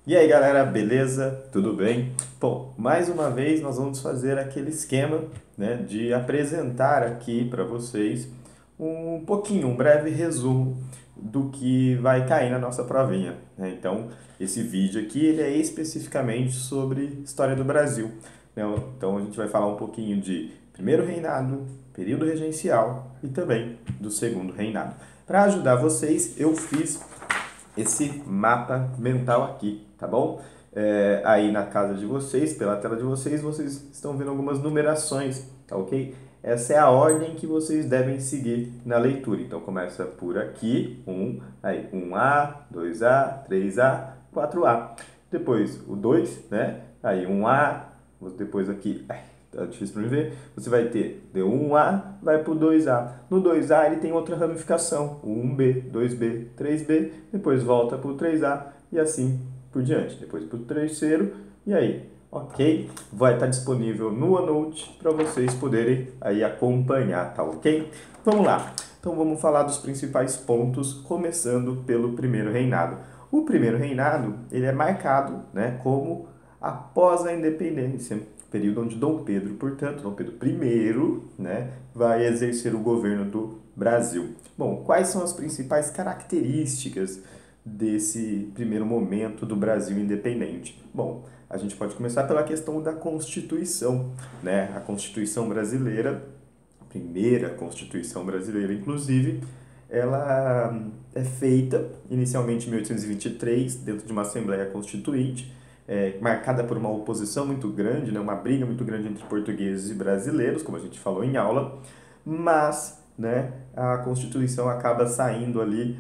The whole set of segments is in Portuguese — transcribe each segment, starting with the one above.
E aí galera, beleza? Tudo bem? Bom, mais uma vez nós vamos fazer aquele esquema, né, de apresentar aqui para vocês um pouquinho, um breve resumo do que vai cair na nossa provinha, né? Então, esse vídeo aqui ele é especificamente sobre história do Brasil, né? Então a gente vai falar um pouquinho de primeiro reinado, período regencial e também do segundo reinado. Para ajudar vocês, eu fiz esse mapa mental aqui, tá bom? Aí na casa de vocês, pela tela de vocês, vocês estão vendo algumas numerações, tá ok? Essa é a ordem que vocês devem seguir na leitura. Então começa por aqui, aí 1A, 2A, 3A, 4A. Depois o 2, né? Aí 1A, depois aqui, tá difícil para mim ver. Você vai ter de 1A, vai para o 2A. No 2A ele tem outra ramificação, o 1B, 2B, 3B, depois volta para o 3A e assim por diante. Depois para o terceiro e aí, ok? Vai estar disponível no OneNote para vocês poderem aí acompanhar, tá ok? Vamos lá. Então vamos falar dos principais pontos, começando pelo primeiro reinado. O primeiro reinado ele é marcado, né, como após a independência, período onde Dom Pedro, portanto, Dom Pedro I, né, vai exercer o governo do Brasil. Bom, quais são as principais características desse primeiro momento do Brasil independente? Bom, a gente pode começar pela questão da Constituição, né? A Constituição brasileira, a primeira Constituição brasileira, inclusive, ela é feita inicialmente em 1823, dentro de uma Assembleia Constituinte, marcada por uma oposição muito grande, né, uma briga muito grande entre portugueses e brasileiros, como a gente falou em aula, mas né, a Constituição acaba saindo ali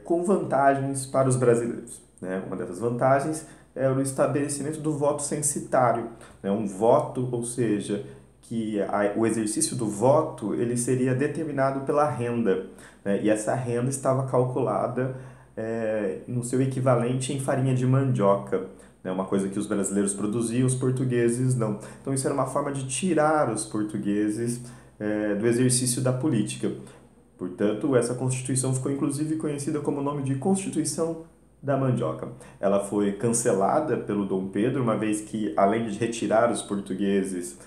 com vantagens para os brasileiros. Né? Uma dessas vantagens é o estabelecimento do voto censitário, né? Um voto, ou seja, que o exercício do voto ele seria determinado pela renda, né? E essa renda estava calculada no seu equivalente em farinha de mandioca, né? Uma coisa que os brasileiros produziam, os portugueses não. Então isso era uma forma de tirar os portugueses do exercício da política. Portanto, essa Constituição ficou inclusive conhecida como o nome de Constituição da Mandioca. Ela foi cancelada pelo Dom Pedro, uma vez que, além de retirar os portugueses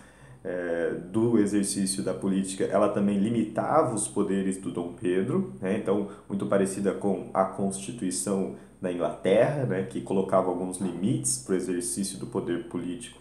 do exercício da política, ela também limitava os poderes do Dom Pedro, né? Então, muito parecida com a Constituição da Inglaterra, né? Que colocava alguns limites para o exercício do poder político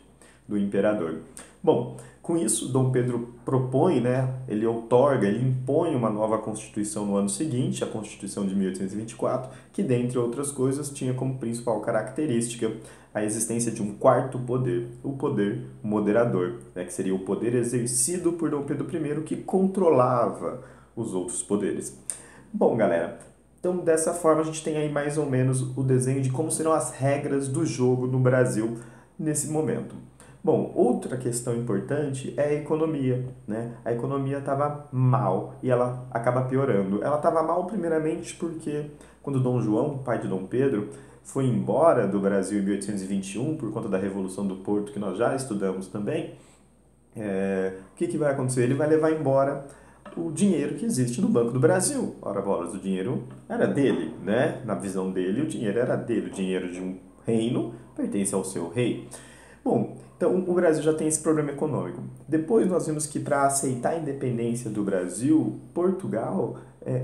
do imperador. Bom, com isso, Dom Pedro propõe, né, ele outorga, ele impõe uma nova Constituição no ano seguinte, a Constituição de 1824, que, dentre outras coisas, tinha como principal característica a existência de um quarto poder, o poder moderador, né, que seria o poder exercido por Dom Pedro I, que controlava os outros poderes. Bom, galera, então dessa forma a gente tem aí mais ou menos o desenho de como serão as regras do jogo no Brasil nesse momento. Bom, outra questão importante é a economia, né? A economia estava mal e ela acaba piorando. Ela estava mal primeiramente porque quando Dom João, pai de Dom Pedro, foi embora do Brasil em 1821 por conta da Revolução do Porto, que nós já estudamos também, o que vai acontecer? Ele vai levar embora o dinheiro que existe no Banco do Brasil. Ora, bolas, o dinheiro era dele, né? Na visão dele, o dinheiro era dele. O dinheiro de um reino pertence ao seu rei. Bom, então o Brasil já tem esse problema econômico. Depois nós vimos que para aceitar a independência do Brasil, Portugal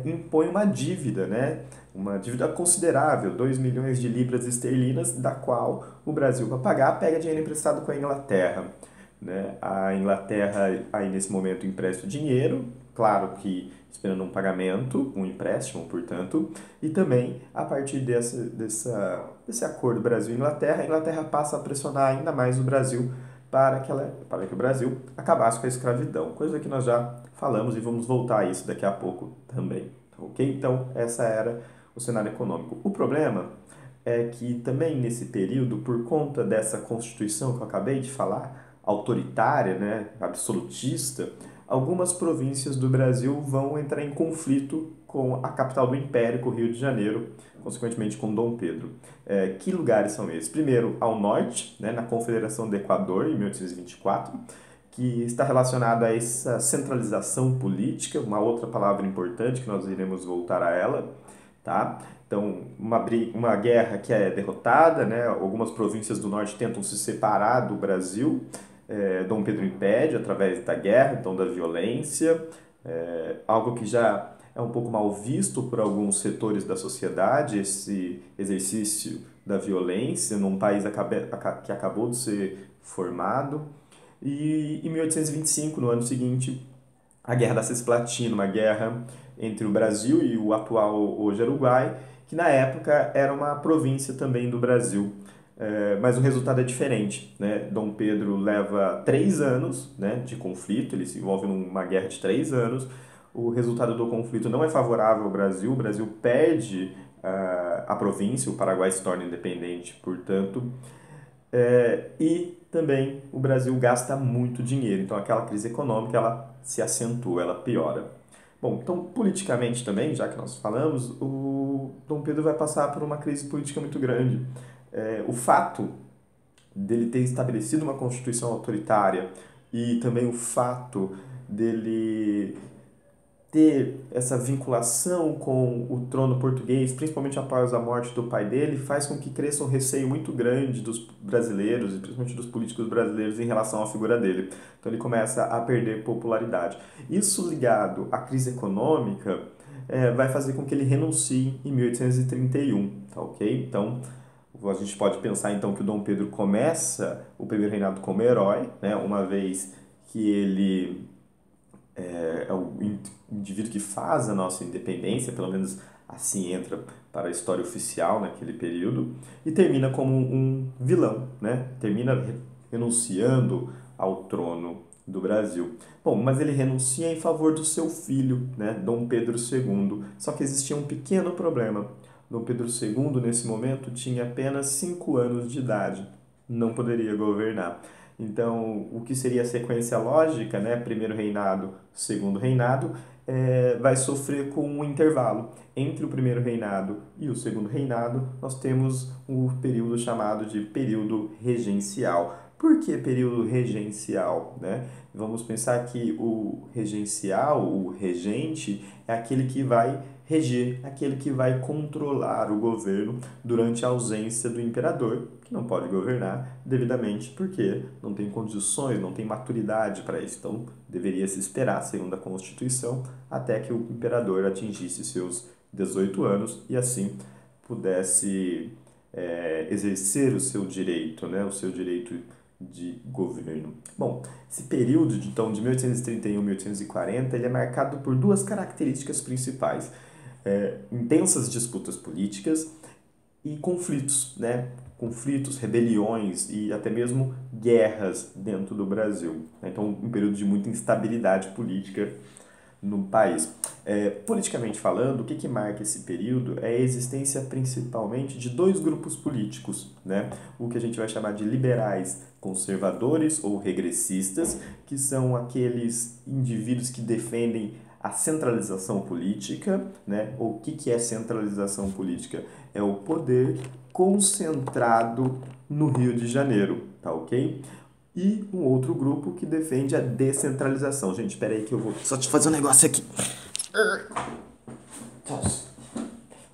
impõe uma dívida, né? Uma dívida considerável, 2 milhões de libras esterlinas, da qual o Brasil, para pagar, pega dinheiro emprestado com a Inglaterra. Né? A Inglaterra, aí nesse momento, empresta o dinheiro, claro que esperando um pagamento, um empréstimo, portanto, e também a partir desse acordo Brasil-Inglaterra, a Inglaterra passa a pressionar ainda mais o Brasil para que o Brasil acabasse com a escravidão, coisa que nós já falamos e vamos voltar a isso daqui a pouco também, ok? Então, essa era o cenário econômico. O problema é que também nesse período, por conta dessa Constituição que eu acabei de falar, autoritária, né, absolutista, algumas províncias do Brasil vão entrar em conflito com a capital do Império, com o Rio de Janeiro, consequentemente com Dom Pedro. Que lugares são esses? Primeiro, ao norte, né, na Confederação do Equador, em 1824, que está relacionada a essa centralização política, uma outra palavra importante que nós iremos voltar a ela, tá? Então, uma guerra que é derrotada, né? Algumas províncias do norte tentam se separar do Brasil, Dom Pedro impede através da guerra, então da violência, algo que já é um pouco mal visto por alguns setores da sociedade, esse exercício da violência num país que acabou de ser formado. E em 1825, no ano seguinte, a Guerra da Cisplatina, uma guerra entre o Brasil e o atual hoje Uruguai, que na época era uma província também do Brasil. Mas o resultado é diferente, né? Dom Pedro leva 3 anos, né, de conflito, ele se envolve numa guerra de 3 anos. O resultado do conflito não é favorável ao Brasil, o Brasil perde a província, o Paraguai se torna independente, portanto, e também o Brasil gasta muito dinheiro, então aquela crise econômica ela se acentua, ela piora. Bom, então politicamente também, já que nós falamos, o Dom Pedro vai passar por uma crise política muito grande. O fato dele ter estabelecido uma constituição autoritária e também o fato dele ter essa vinculação com o trono português, principalmente após a morte do pai dele, faz com que cresça um receio muito grande dos brasileiros, e principalmente dos políticos brasileiros, em relação à figura dele. Então ele começa a perder popularidade. Isso ligado à crise econômica vai fazer com que ele renuncie em 1831, tá ok? Então a gente pode pensar então que o Dom Pedro começa o primeiro reinado como herói, né? Uma vez que ele é o indivíduo que faz a nossa independência, pelo menos assim entra para a história oficial naquele período, e termina como um vilão, né? Termina renunciando ao trono do Brasil. Bom, mas ele renuncia em favor do seu filho, né, Dom Pedro II. Só que existia um pequeno problema. Dom Pedro II, nesse momento, tinha apenas 5 anos de idade. Não poderia governar. Então, o que seria a sequência lógica, né? Primeiro reinado, segundo reinado, vai sofrer com um intervalo. Entre o primeiro reinado e o segundo reinado, nós temos o período chamado de período regencial. Por que período regencial, né? Vamos pensar que o regencial, o regente, é aquele que vai reger, aquele que vai controlar o governo durante a ausência do imperador, que não pode governar devidamente porque não tem condições, não tem maturidade para isso. Então, deveria se esperar, segundo a Constituição, até que o imperador atingisse seus 18 anos e assim pudesse exercer o seu direito, né? O seu direito de governo. Bom, esse período então, de 1831 a 1840 ele é marcado por duas características principais. Intensas disputas políticas e conflitos, né? Conflitos, rebeliões e até mesmo guerras dentro do Brasil. Então, um período de muita instabilidade política no país. Politicamente falando, o que marca esse período é a existência principalmente de dois grupos políticos, né? O que a gente vai chamar de liberais conservadores ou regressistas, que são aqueles indivíduos que defendem a centralização política, né? O que é centralização política? É o poder concentrado no Rio de Janeiro, tá ok? E um outro grupo que defende a descentralização. Gente, espera aí que eu vou só te fazer um negócio aqui.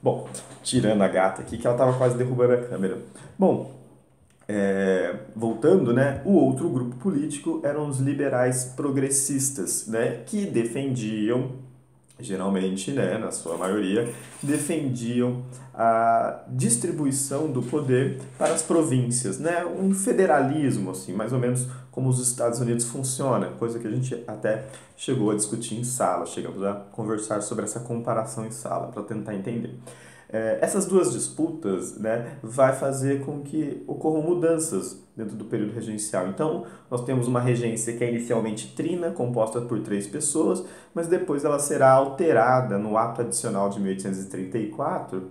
Bom, tirando a gata aqui, que ela estava quase derrubando a câmera. Bom, voltando, né, o outro grupo político eram os liberais progressistas, né, que defendiam, geralmente, né, na sua maioria, defendiam a distribuição do poder para as províncias, né, um federalismo, assim, mais ou menos como os Estados Unidos funciona, coisa que a gente até chegou a discutir em sala, chegamos a conversar sobre essa comparação em sala para tentar entender. Essas duas disputas, né, vai fazer com que ocorram mudanças dentro do período regencial. Então, nós temos uma regência que é inicialmente trina, composta por 3 pessoas, mas depois ela será alterada no ato adicional de 1834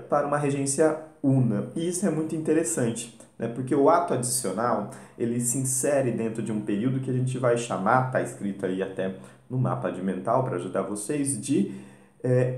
para uma regência una. E isso é muito interessante, né, porque o ato adicional ele se insere dentro de um período que a gente vai chamar, está escrito aí até no mapa de mental para ajudar vocês, de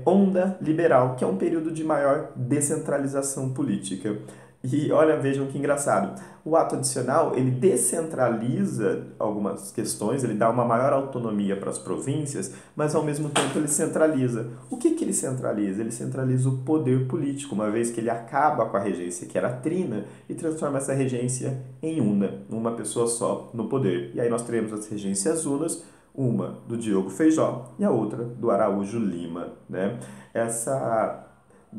onda liberal, que é um período de maior descentralização política. E olha, vejam que engraçado. O ato adicional, ele descentraliza algumas questões, ele dá uma maior autonomia para as províncias, mas ao mesmo tempo ele centraliza. O que que ele centraliza? Ele centraliza o poder político, uma vez que ele acaba com a regência que era trina e transforma essa regência em una, uma pessoa só no poder. E aí nós teremos as regências unas, uma do Diogo Feijó e a outra do Araújo Lima, né? Essa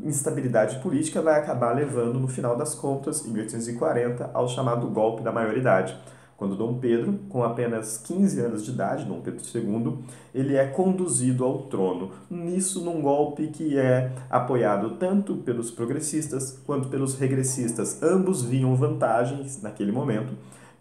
instabilidade política vai acabar levando, no final das contas, em 1840, ao chamado golpe da maioridade, quando Dom Pedro, com apenas 15 anos de idade, Dom Pedro II, ele é conduzido ao trono. Nisso, num golpe que é apoiado tanto pelos progressistas quanto pelos regressistas. Ambos viam vantagens, naquele momento,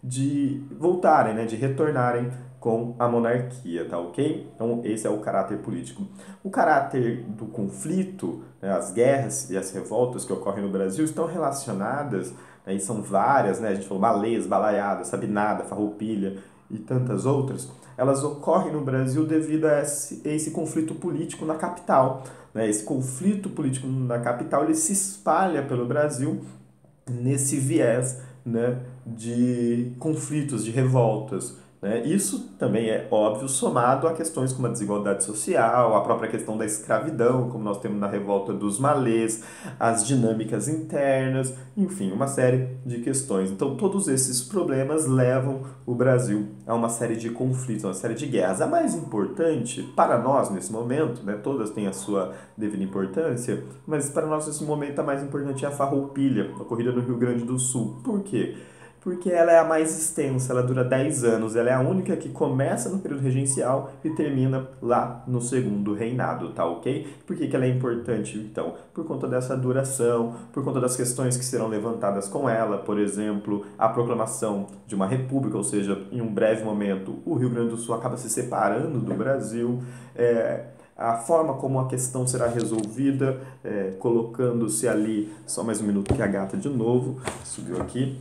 de voltarem, né, de retornarem com a monarquia, tá ok? Então, esse é o caráter político. O caráter do conflito, né, as guerras e as revoltas que ocorrem no Brasil estão relacionadas, né, e são várias, né, a gente falou Malês, Balaiada, Sabinada, Farroupilha e tantas outras, elas ocorrem no Brasil devido a esse conflito político na capital. Né? Esse conflito político na capital ele se espalha pelo Brasil nesse viés, né, de conflitos, de revoltas. Né? Isso também é óbvio somado a questões como a desigualdade social, a própria questão da escravidão, como nós temos na revolta dos malês, as dinâmicas internas, enfim, uma série de questões. Então, todos esses problemas levam o Brasil a uma série de conflitos, a uma série de guerras. A mais importante para nós nesse momento, né, todas têm a sua devida importância, mas para nós nesse momento a mais importante é a Farroupilha, ocorrida no Rio Grande do Sul. Por quê? Porque ela é a mais extensa, ela dura 10 anos, ela é a única que começa no período regencial e termina lá no segundo reinado, tá ok? Por que que ela é importante, então? Por conta dessa duração, por conta das questões que serão levantadas com ela, por exemplo, a proclamação de uma república, ou seja, em um breve momento, o Rio Grande do Sul acaba se separando do Brasil, a forma como a questão será resolvida, colocando-se ali, só mais um minuto que a gata de novo subiu aqui,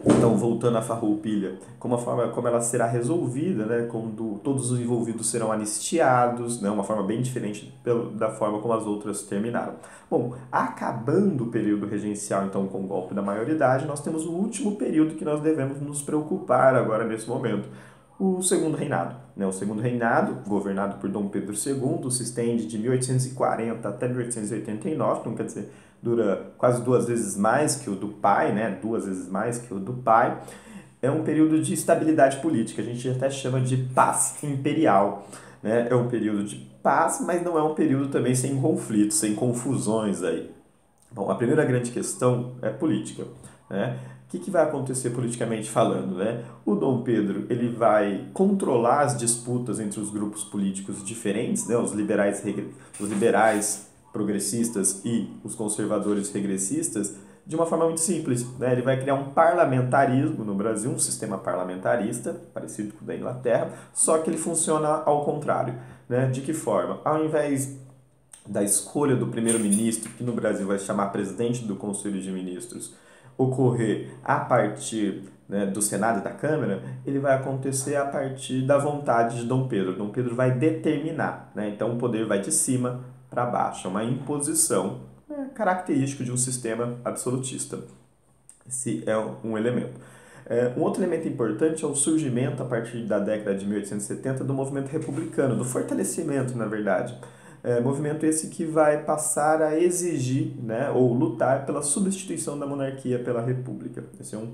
então voltando à Farroupilha, como a forma como ela será resolvida, né, quando todos os envolvidos serão anistiados, né, uma forma bem diferente da forma como as outras terminaram. Bom, acabando o período regencial, então, com o golpe da maioridade, nós temos o último período que nós devemos nos preocupar agora nesse momento, o segundo reinado. Né? O segundo reinado, governado por Dom Pedro II, se estende de 1840 até 1889, então quer dizer, dura quase 2 vezes mais que o do pai, né? 2 vezes mais que o do pai. É um período de estabilidade política, a gente até chama de paz imperial. Né? É um período de paz, mas não é um período também sem conflitos, sem confusões aí. Bom, a primeira grande questão é política. Né? O que vai acontecer politicamente falando? Né? O Dom Pedro ele vai controlar as disputas entre os grupos políticos diferentes, né? Os liberais progressistas e os conservadores regressistas, de uma forma muito simples. Né? Ele vai criar um parlamentarismo no Brasil, um sistema parlamentarista, parecido com o da Inglaterra, só que ele funciona ao contrário. Né? De que forma? Ao invés da escolha do primeiro-ministro, que no Brasil vai se chamar presidente do Conselho de Ministros, ocorrer a partir, né, do Senado e da Câmara, ele vai acontecer a partir da vontade de Dom Pedro. Dom Pedro vai determinar, né? Então o poder vai de cima para baixo, é uma imposição, né, característico de um sistema absolutista. Esse é um elemento. Um outro elemento importante é o surgimento, a partir da década de 1870, do movimento republicano, do fortalecimento, na verdade. Movimento esse que vai passar a exigir, né, ou lutar pela substituição da monarquia pela república. Esse é um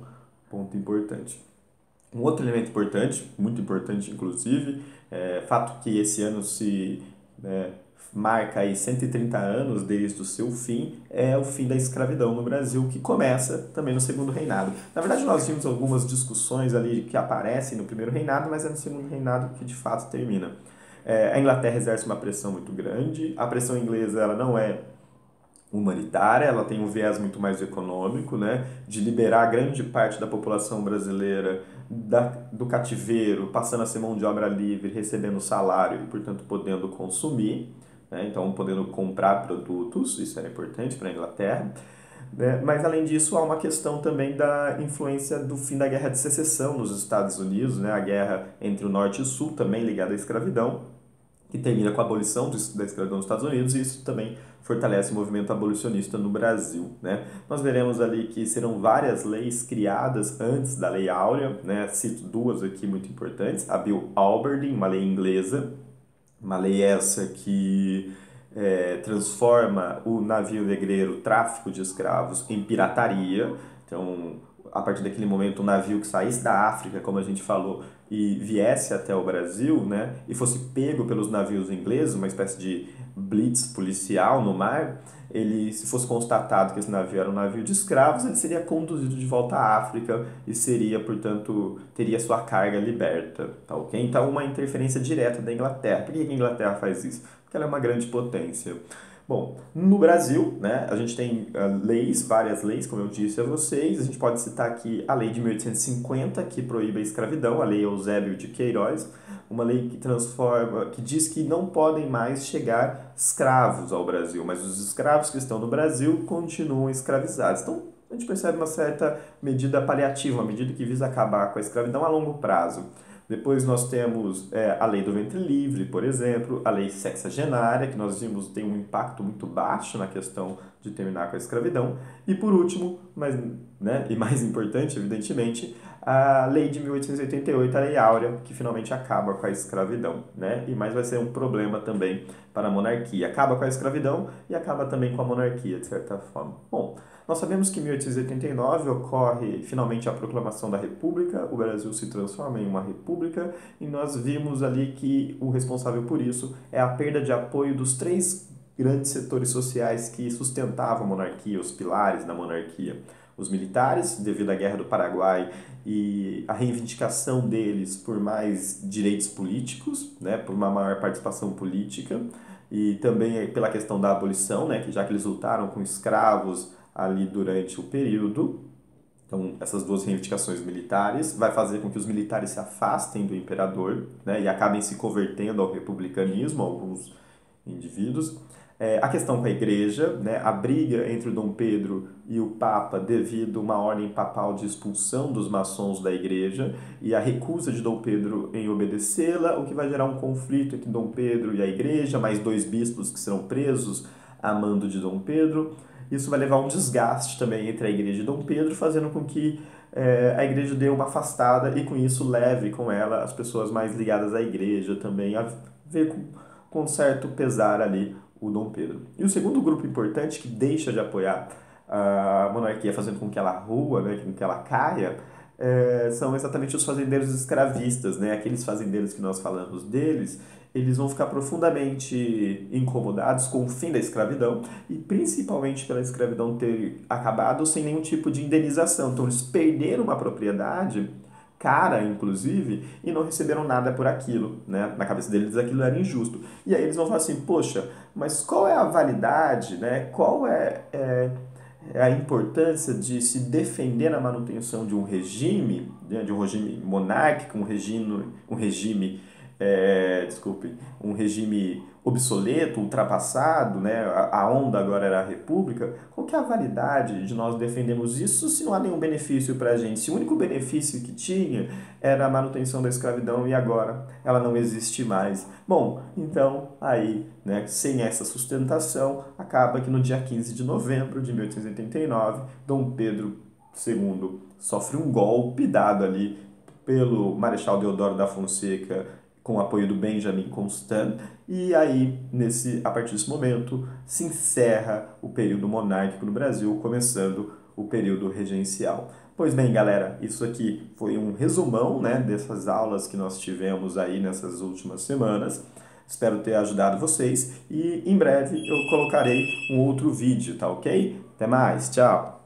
ponto importante. Um outro elemento importante, muito importante inclusive, fato que esse ano se marca aí 130 anos desde o seu fim, é o fim da escravidão no Brasil, que começa também no segundo reinado. Na verdade, nós vimos algumas discussões ali que aparecem no primeiro reinado, mas é no segundo reinado que de fato termina. A Inglaterra exerce uma pressão muito grande, a pressão inglesa ela não é humanitária, ela tem um viés muito mais econômico, né, de liberar grande parte da população brasileira do cativeiro, passando a ser mão de obra livre, recebendo salário e, portanto, podendo consumir, né, então podendo comprar produtos, isso era importante para a Inglaterra. Né? Mas, além disso, há uma questão também da influência do fim da Guerra de Secessão nos Estados Unidos, né? A guerra entre o Norte e o Sul, também ligada à escravidão, que termina com a abolição da escravidão nos Estados Unidos, e isso também fortalece o movimento abolicionista no Brasil, né? Nós veremos ali que serão várias leis criadas antes da Lei Áurea, né? Cito duas aqui muito importantes: a Bill Aberdeen, uma lei inglesa, uma lei essa que transforma o navio negreiro, tráfico de escravos, em pirataria. Então, a partir daquele momento, um navio que saísse da África, como a gente falou, e viesse até o Brasil, né, e fosse pego pelos navios ingleses, uma espécie de blitz policial no mar, ele, se fosse constatado que esse navio era um navio de escravos, ele seria conduzido de volta à África e seria, portanto, teria sua carga liberta, tá ok? Então, uma interferência direta da Inglaterra. Por que a Inglaterra faz isso? Porque ela é uma grande potência. Bom, no Brasil, né, a gente tem leis, várias leis, como eu disse a vocês. A gente pode citar aqui a lei de 1850, que proíbe a escravidão, a lei Eusébio de Queiroz, uma lei que transforma, que diz que não podem mais chegar escravos ao Brasil, mas os escravos que estão no Brasil continuam escravizados. Então, a gente percebe uma certa medida paliativa, uma medida que visa acabar com a escravidão a longo prazo. Depois nós temos a lei do ventre livre, por exemplo, a lei sexagenária, que nós vimos tem um impacto muito baixo na questão de terminar com a escravidão. E por último, mas, né, e mais importante, evidentemente, a lei de 1888, a Lei Áurea, que finalmente acaba com a escravidão, né? E mais vai ser um problema também para a monarquia. Acaba com a escravidão e acaba também com a monarquia, de certa forma. Bom, nós sabemos que em 1889 ocorre finalmente a proclamação da República, o Brasil se transforma em uma república e nós vimos ali que o responsável por isso é a perda de apoio dos três grandes setores sociais que sustentavam a monarquia, os pilares da monarquia. Os militares, devido à Guerra do Paraguai e a reivindicação deles por mais direitos políticos, né, por uma maior participação política, e também pela questão da abolição, né, que já que eles lutaram com escravos ali durante o período. Então, essas duas reivindicações militares vai fazer com que os militares se afastem do imperador, né, e acabem se convertendo ao republicanismo, alguns indivíduos. A questão com a igreja, né, a briga entre o Dom Pedro e o Papa devido a uma ordem papal de expulsão dos maçons da igreja e a recusa de Dom Pedro em obedecê-la, o que vai gerar um conflito entre Dom Pedro e a igreja, mais dois bispos que serão presos a mando de Dom Pedro. Isso vai levar a um desgaste também entre a igreja e Dom Pedro, fazendo com que a igreja dê uma afastada e com isso leve com ela as pessoas mais ligadas à igreja também a ver com certo pesar ali o Dom Pedro. E o segundo grupo importante que deixa de apoiar a monarquia, fazendo com que ela rua, né, com que ela caia, são exatamente os fazendeiros escravistas, né? Aqueles fazendeiros que nós falamos deles, eles vão ficar profundamente incomodados com o fim da escravidão e principalmente pela escravidão ter acabado sem nenhum tipo de indenização. Então eles perderam uma propriedade cara, inclusive, e não receberam nada por aquilo, né? Na cabeça deles aquilo era injusto. E aí eles vão falar assim, poxa, mas qual é a validade, né? Qual é a importância de se defender na manutenção de um regime, né? De um regime monárquico, um regime obsoleto, ultrapassado, né? A onda agora era a república. Qual que é a validade de nós defendermos isso se não há nenhum benefício para a gente? Se o único benefício que tinha era a manutenção da escravidão e agora ela não existe mais. Bom, então aí, né, sem essa sustentação, acaba que no dia 15 de novembro de 1889, Dom Pedro II sofre um golpe dado ali pelo Marechal Deodoro da Fonseca com o apoio do Benjamin Constant, e aí, a partir desse momento, se encerra o período monárquico no Brasil, começando o período regencial. Pois bem, galera, isso aqui foi um resumão, né, dessas aulas que nós tivemos aí nessas últimas semanas. Espero ter ajudado vocês e em breve eu colocarei um outro vídeo, tá ok? Até mais, tchau!